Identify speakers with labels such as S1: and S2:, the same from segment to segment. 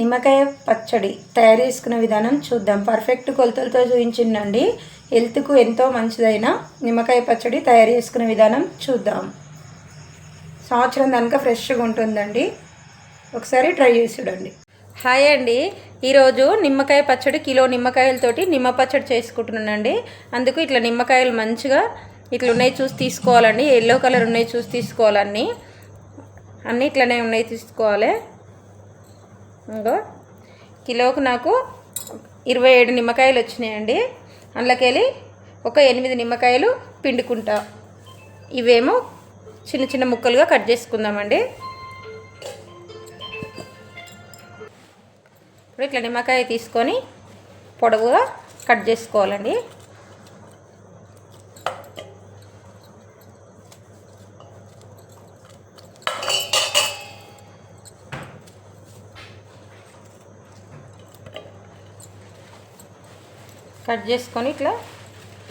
S1: నిమ్మకాయ పచ్చడి తయారు చేసుకునే విధానం చూద్దాం. పర్ఫెక్ట్ కొలతలతో చూపించిందండి. హెల్త్కు ఎంతో మంచిదైన నిమ్మకాయ పచ్చడి తయారు చేసుకునే విధానం చూద్దాం. సంవత్సరం దానిక ఫ్రెష్గా ఉంటుందండి. ఒకసారి ట్రై చేసి చూడండి. హాయ్ అండి, ఈరోజు నిమ్మకాయ పచ్చడి కిలో నిమ్మకాయలతోటి నిమ్మ పచ్చడి చేసుకుంటున్నానండి. అందుకు ఇట్లా నిమ్మకాయలు మంచిగా ఇట్లా ఉన్నాయి చూసి తీసుకోవాలండి. ఎల్లో కలర్ ఉన్నాయి చూసి తీసుకోవాలన్నీ, అన్నీ ఇట్లనే ఉన్నాయి తీసుకోవాలి. ఇంకో కిలోకు నాకు 27 నిమ్మకాయలు వచ్చినాయండి. అందులోకెళ్ళి ఒక 8 నిమ్మకాయలు పిండుకుంటా. ఇవేమో చిన్న చిన్న ముక్కలుగా కట్ చేసుకుందామండి. ఇప్పుడు ఇట్లా నిమ్మకాయ తీసుకొని పొడవుగా కట్ చేసుకోవాలండి. కట్ చేసుకొని ఇట్లా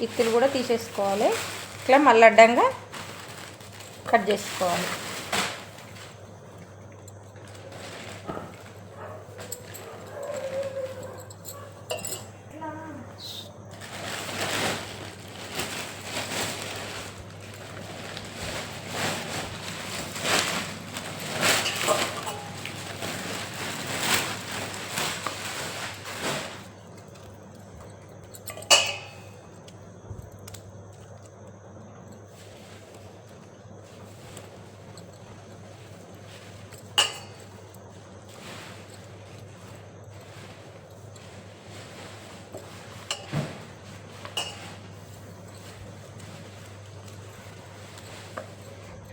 S1: ఇత్తులు కూడా తీసేసుకోవాలి. ఇట్లా మళ్ళీ అడ్డంగా కట్ చేసుకోవాలి.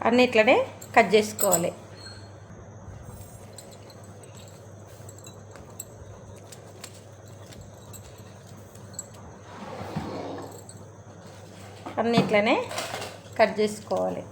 S1: అన్నిట్లనే కట్ చేసుకోవాలి. అన్నిట్లనే కట్ చేసుకోవాలి.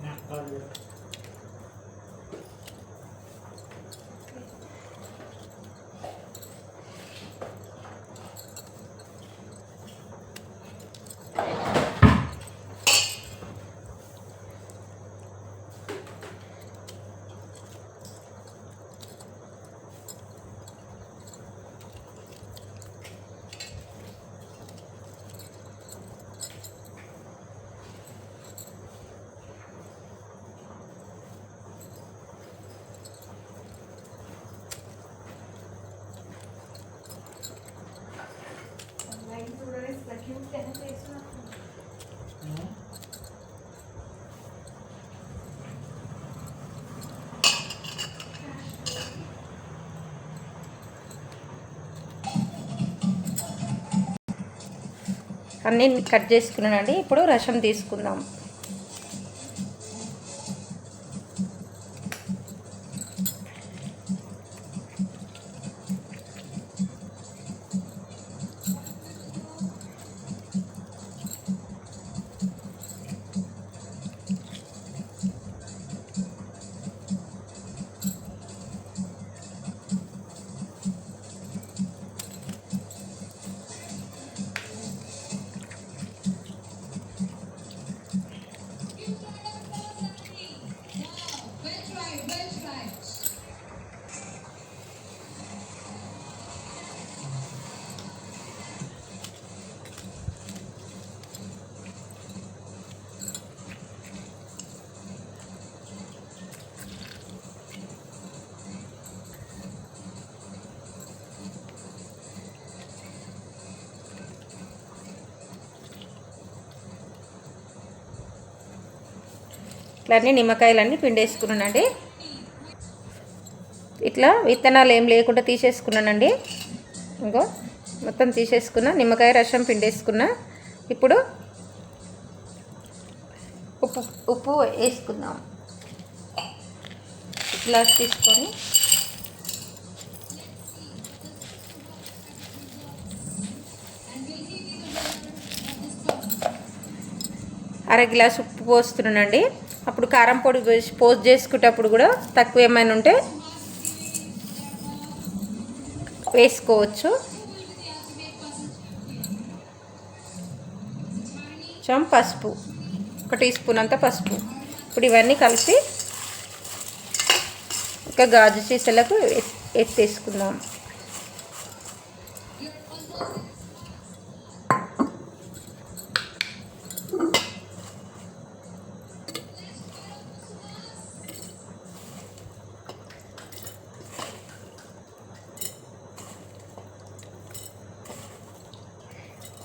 S1: అన్నీ కట్ చేసుకున్నానండి. ఇప్పుడు రసం తీసుకుందాం. ఇట్లా అన్నీ నిమ్మకాయలన్నీ పిండేసుకున్నానండి. ఇట్లా విత్తనాలు ఏం లేకుండా తీసేసుకున్నానండి. ఇంకో మొత్తం తీసేసుకున్నా. నిమ్మకాయ రసం పిండేసుకున్నా. ఇప్పుడు ఉప్పు వేసుకుందాం. గ్లాస్ తీసుకొని అర గ్లాస్ ఉప్పు పోస్తున్నానండి. అప్పుడు కారం పొడి పోస్ట్ చేసుకునేటప్పుడు కూడా తక్కువ ఏమైనా ఉంటే వేసుకోవచ్చు. కొంచెం పసుపు, 1 టీ స్పూన్ అంత పసుపు. ఇప్పుడు ఇవన్నీ కలిపి ఒక గాజు సీసాలకు ఎత్తేసుకుందాం.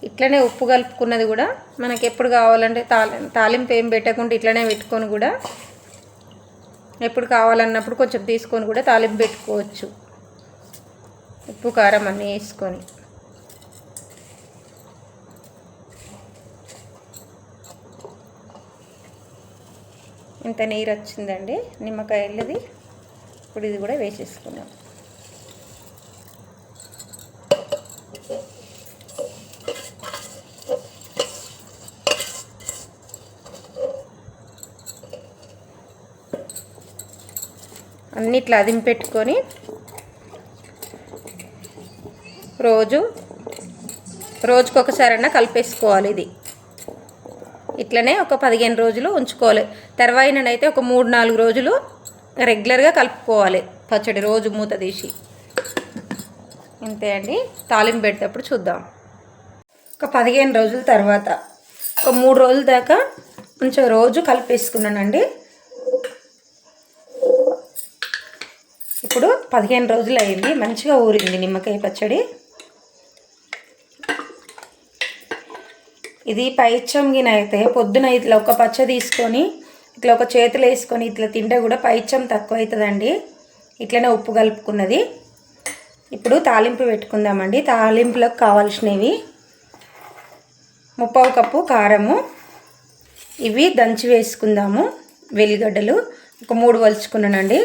S1: ఇట్లనే ఉప్పు కలుపుకున్నది కూడా మనకి ఎప్పుడు కావాలంటే తాలింపు ఏం పెట్టకుండా ఇట్లనే పెట్టుకొని కూడా ఎప్పుడు కావాలన్నప్పుడు కొంచెం తీసుకొని కూడా తాలింపు పెట్టుకోవచ్చు. ఉప్పు కారం అన్నీ వేసుకొని. ఇంత నీరు వచ్చిందండి నిమ్మకాయలది. ఇప్పుడు ఇది కూడా వేసేసుకున్నాం. అన్నిట్లా అదింపెట్టుకొని రోజుకొకసారన్నా కలిపేసుకోవాలి. ఇది ఇట్లనే ఒక 15 రోజులు ఉంచుకోవాలి. తర్వాతనైతే ఒక 3-4 రోజులు రెగ్యులర్గా కలుపుకోవాలి పచ్చడి, రోజు మూత తీసి. అంతే అండి. తాలింపు పెట్టేటప్పుడు చూద్దాం. ఒక 15 రోజుల తర్వాత ఒక 3 రోజుల దాకా కొంచెం రోజు కలిపేసుకున్నానండి. ఇప్పుడు 15 రోజులు అయింది. మంచిగా ఊరింది నిమ్మకాయ పచ్చడి. ఇది పైచ్చంగిన అయితే పొద్దున ఇట్లా ఒక పచ్చ తీసుకొని ఇట్లా ఒక చేతిలో వేసుకొని ఇట్లా తింటే కూడా పైచ్చం తక్కువ అవుతుందండి. ఇట్లనే ఉప్పు కలుపుకున్నది. ఇప్పుడు తాలింపు పెట్టుకుందామండి. తాలింపులకు కావాల్సినవి 1/2 కప్పు కారము, ఇవి దంచి వేసుకుందాము. వెల్లిగడ్డలు ఒక 3 వలుచుకున్నానండి.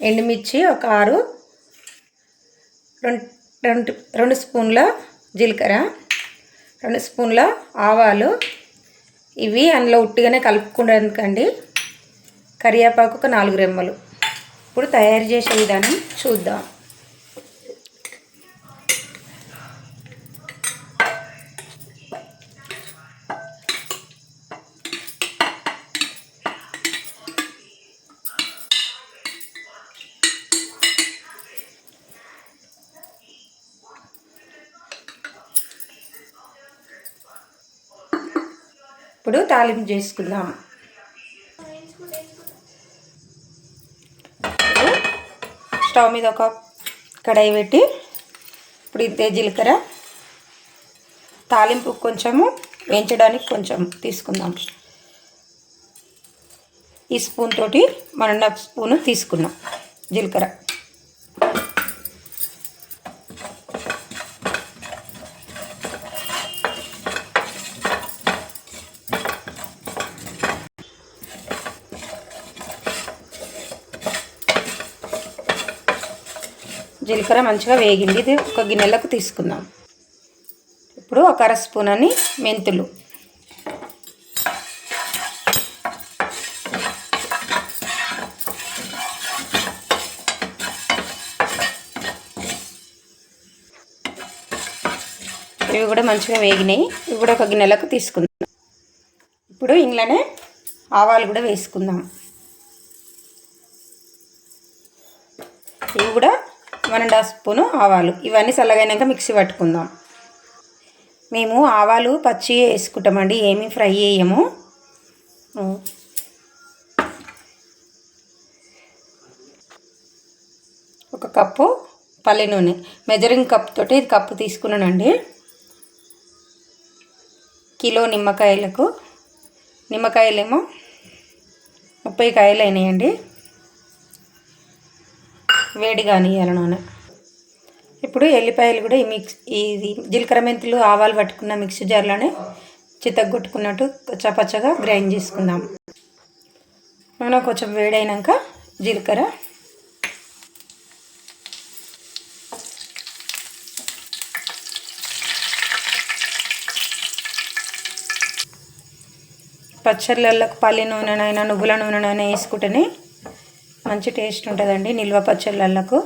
S1: ఎండుమిర్చి ఒక 6, 2 స్పూన్ల జీలకర్ర, 2 స్పూన్ల ఆవాలు, ఇవి అందులో ఉట్టిగానే కలుపుకోవడానికండి. కరివేపాకు ఒక 4 రెమ్మలు. ఇప్పుడు తయారు చేసే విధానం చూద్దాం. ఇప్పుడు తాలింపు చేసుకుందాం. స్టవ్ మీద ఒక కడాయి పెట్టి ఇప్పుడు ఇంతే జీలకర్ర, తాలింపు కొంచెము వేయించడానికి కొంచెం తీసుకుందాం. ఈ స్పూన్ తోటి 1.5 స్పూను తీసుకున్నాం జీలకర్ర. జీలకర్ర మంచిగా వేగింది. ఇది ఒక గిన్నెలకు తీసుకుందాం. ఇప్పుడు ఒక 1/2 స్పూన్ అని మెంతులు, ఇవి కూడా మంచిగా వేగినాయి. ఇవి కూడా ఒక గిన్నెలకు తీసుకుందాం. ఇప్పుడు ఇంట్లోనే ఆవాలు కూడా వేసుకుందాం. ఇవి కూడా 1.5 స్పూను ఆవాలు. ఇవన్నీ చల్లగైనాక మిక్సీ పట్టుకుందాం. మేము ఆవాలు పచ్చి వేసుకుంటామండి, ఏమీ ఫ్రై చేయము. ఒక కప్పు పల్లి నూనె, మెజరింగ్ కప్ తోటి ఇది కప్పు తీసుకున్నానండి. కిలో నిమ్మకాయలేమో 30 కాయలు అయినాయండి. వేడిగా ఇయ్యాలి నూనె. ఇప్పుడు ఎల్లిపాయలు కూడా ఇది జీలకర్ర మెంతులు ఆవాలు పట్టుకున్న మిక్సీ జార్లోనే చితగొట్టుకున్నట్టు పచ్చగా గ్రైండ్ చేసుకుందాం. నూనె కొంచెం వేడైనాక జీలకర్ర, పచ్చళ్ళకు పల్లి నూనెనైనా నువ్వుల నూనెనైనా వేసుకుంటేనే మంచి టేస్ట్ ఉంటుందండి నిల్వ పచ్చళ్ళకు.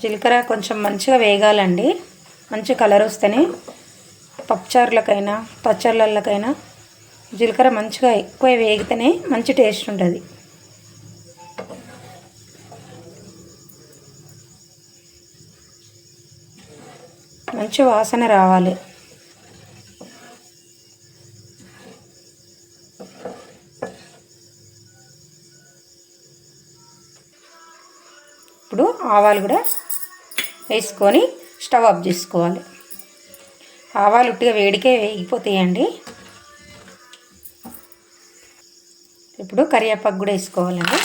S1: జీలకర్ర కొంచెం మంచిగా వేగాలండి. మంచి కలర్ వస్తేనే పప్పుచారులకైనా పచ్చళ్ళకైనా జీలకర్ర మంచిగా ఎక్కువ వేగితేనే మంచి టేస్ట్ ఉంటుంది. మంచి వాసన రావాలి. ఇప్పుడు ఆవాలు కూడా వేసుకొని స్టవ్ ఆఫ్ చేసుకోవాలి. ఆవాలు ఉట్టిగా వేడికే వేగిపోతాయండి. ఇప్పుడు కరివేపాకు కూడా వేసుకోవాలండి.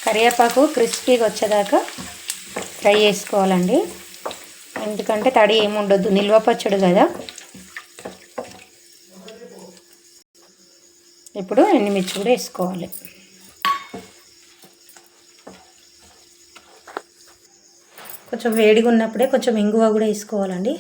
S1: కరివేపాకు క్రిస్పీగా వచ్చేదాకా ఫ్రై చేసుకోవాలండి. ఎందుకంటే తడి ఏముండొద్దు, నిల్వ పచ్చడి కదా. ఇప్పుడు ఎండుమిర్చి కూడా వేసుకోవాలి. కొంచెం వేడిగా ఉన్నప్పుడే కొంచెం ఇంగువ కూడా వేసుకోవాలండి.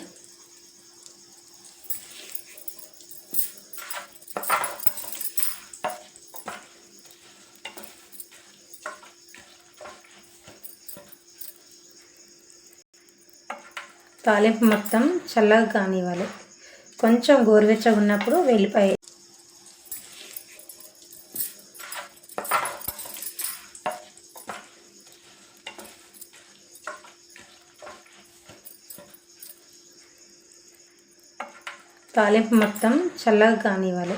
S1: తాలింపు మొత్తం చల్లగా కానివ్వాలి. కొంచెం గోరువెచ్చగా ఉన్నప్పుడు వెల్లిపాయ తాలింపు మొత్తం చల్లగా కానివ్వాలి.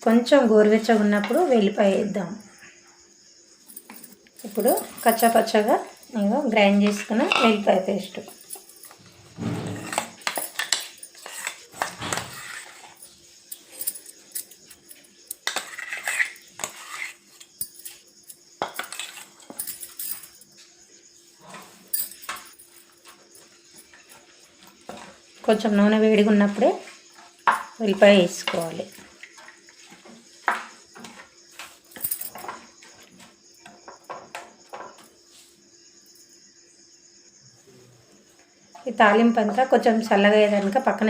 S1: కొంచెం గోరువెచ్చగా ఉన్నప్పుడు వెల్లిపాయ వేద్దాం. ఇప్పుడు కచ్చాపచ్చగా గ్రైండ్ చేసుకున్న వెల్లిపాయ పేస్ట్ కొంచెం నూనె వేడిగా ఉన్నప్పుడే ఉల్లిపాయ వేసుకోవాలి. ఈ తాలింపు అంతా కొంచెం చల్లగా అయ్యేదాకా పక్కన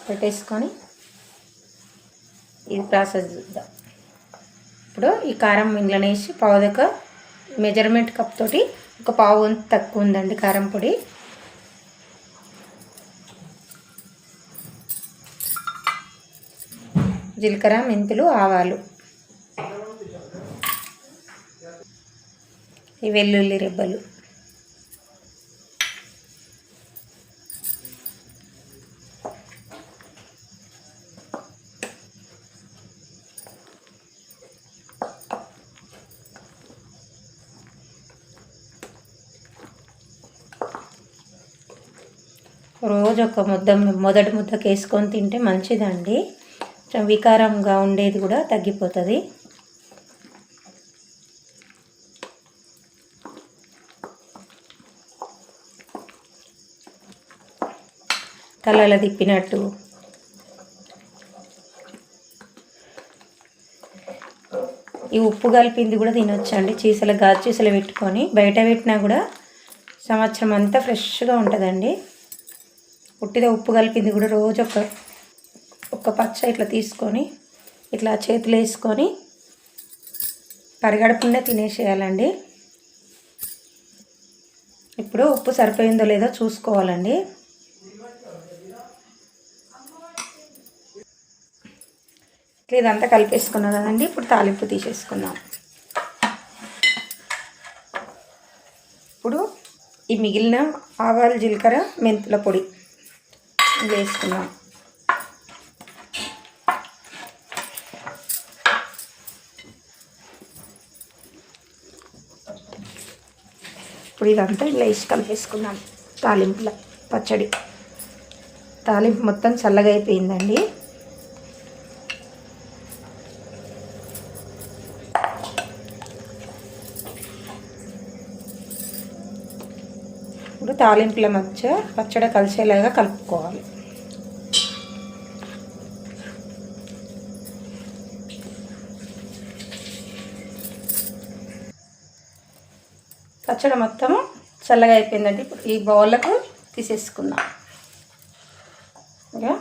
S1: పెట్టేసుకొని ఇది ప్రాసెస్ చూద్దాం. ఇప్పుడు ఈ కారం ఇంట్లోనే వేసి పావుదక మెజర్మెంట్ కప్ తోటి ఒక పావు వంతు తక్కువ ఉందండి కారం పొడి. జీలకర్ర, మెంతులు, ఆవాలు, ఈ వెల్లుల్లి రెబ్బలు, రోజు ఒక మొదటి ముద్దకి వేసుకొని తింటే మంచిదండి. కొంచెం వికారంగా ఉండేది కూడా తగ్గిపోతుంది. తలల తిప్పినట్టు ఈ ఉప్పు కలిపింది కూడా తినొచ్చండి. గాజు చీసలు పెట్టుకొని బయట పెట్టినా కూడా సంవత్సరం అంతా ఫ్రెష్గా ఉంటుందండి. ఉట్టిగా ఉప్పు కలిపింది కూడా రోజు ఒక పచ్చ ఇట్లా తీసుకొని ఇట్లా చేతులు వేసుకొని పరిగడకుండా తినేసేయాలండి. ఇప్పుడు ఉప్పు సరిపోయిందో లేదో చూసుకోవాలండి. ఇదంతా కలిపేసుకున్నాం కదండి. ఇప్పుడు తాలింపు తీసేసుకుందాం. ఇప్పుడు ఈ మిగిలిన ఆవాలు, జీలకర్ర, మెంతుల పొడి వేసుకుందాం. ఇప్పుడు ఇదంతా ఇలా వేసి కలిపేసుకుందాం. తాలింపు మొత్తం చల్లగా అయిపోయిందండి. ఇప్పుడు తాలింపుల మధ్య పచ్చడి కలిసేలాగా కలుపుకోవాలి. పచ్చడి మొత్తం చల్లగా అయిపోయిందండి. ఇప్పుడు ఈ బౌల్లకు తీసేసుకుందాం. ఇంకా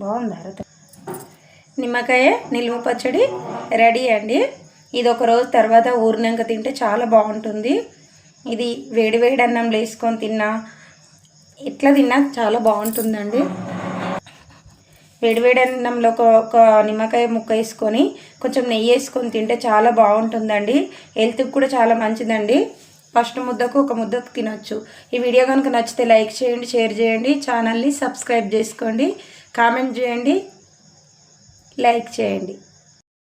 S1: బాగుంది. నిమ్మకాయ నిల్వ పచ్చడి రెడీ అండి. ఇది ఒక రోజు తర్వాత ఊరినాక తింటే చాలా బాగుంటుంది. ఇది వేడి వేడి అన్నంలో వేసుకొని తిన్నా, ఇట్లా తిన్నా చాలా బాగుంటుందండి. వేడివేడి అన్నంలో ఒక నిమ్మకాయ ముక్క వేసుకొని కొంచెం నెయ్యి వేసుకొని తింటే చాలా బాగుంటుందండి. హెల్త్కి కూడా చాలా మంచిదండి. ఫస్ట్ ముద్దకు ఒక ముద్దకు తినొచ్చు. ఈ వీడియో కనుక నచ్చితే లైక్ చేయండి, షేర్ చేయండి, ఛానల్ని సబ్స్క్రైబ్ చేసుకోండి, కామెంట్ చేయండి, లైక్ చేయండి.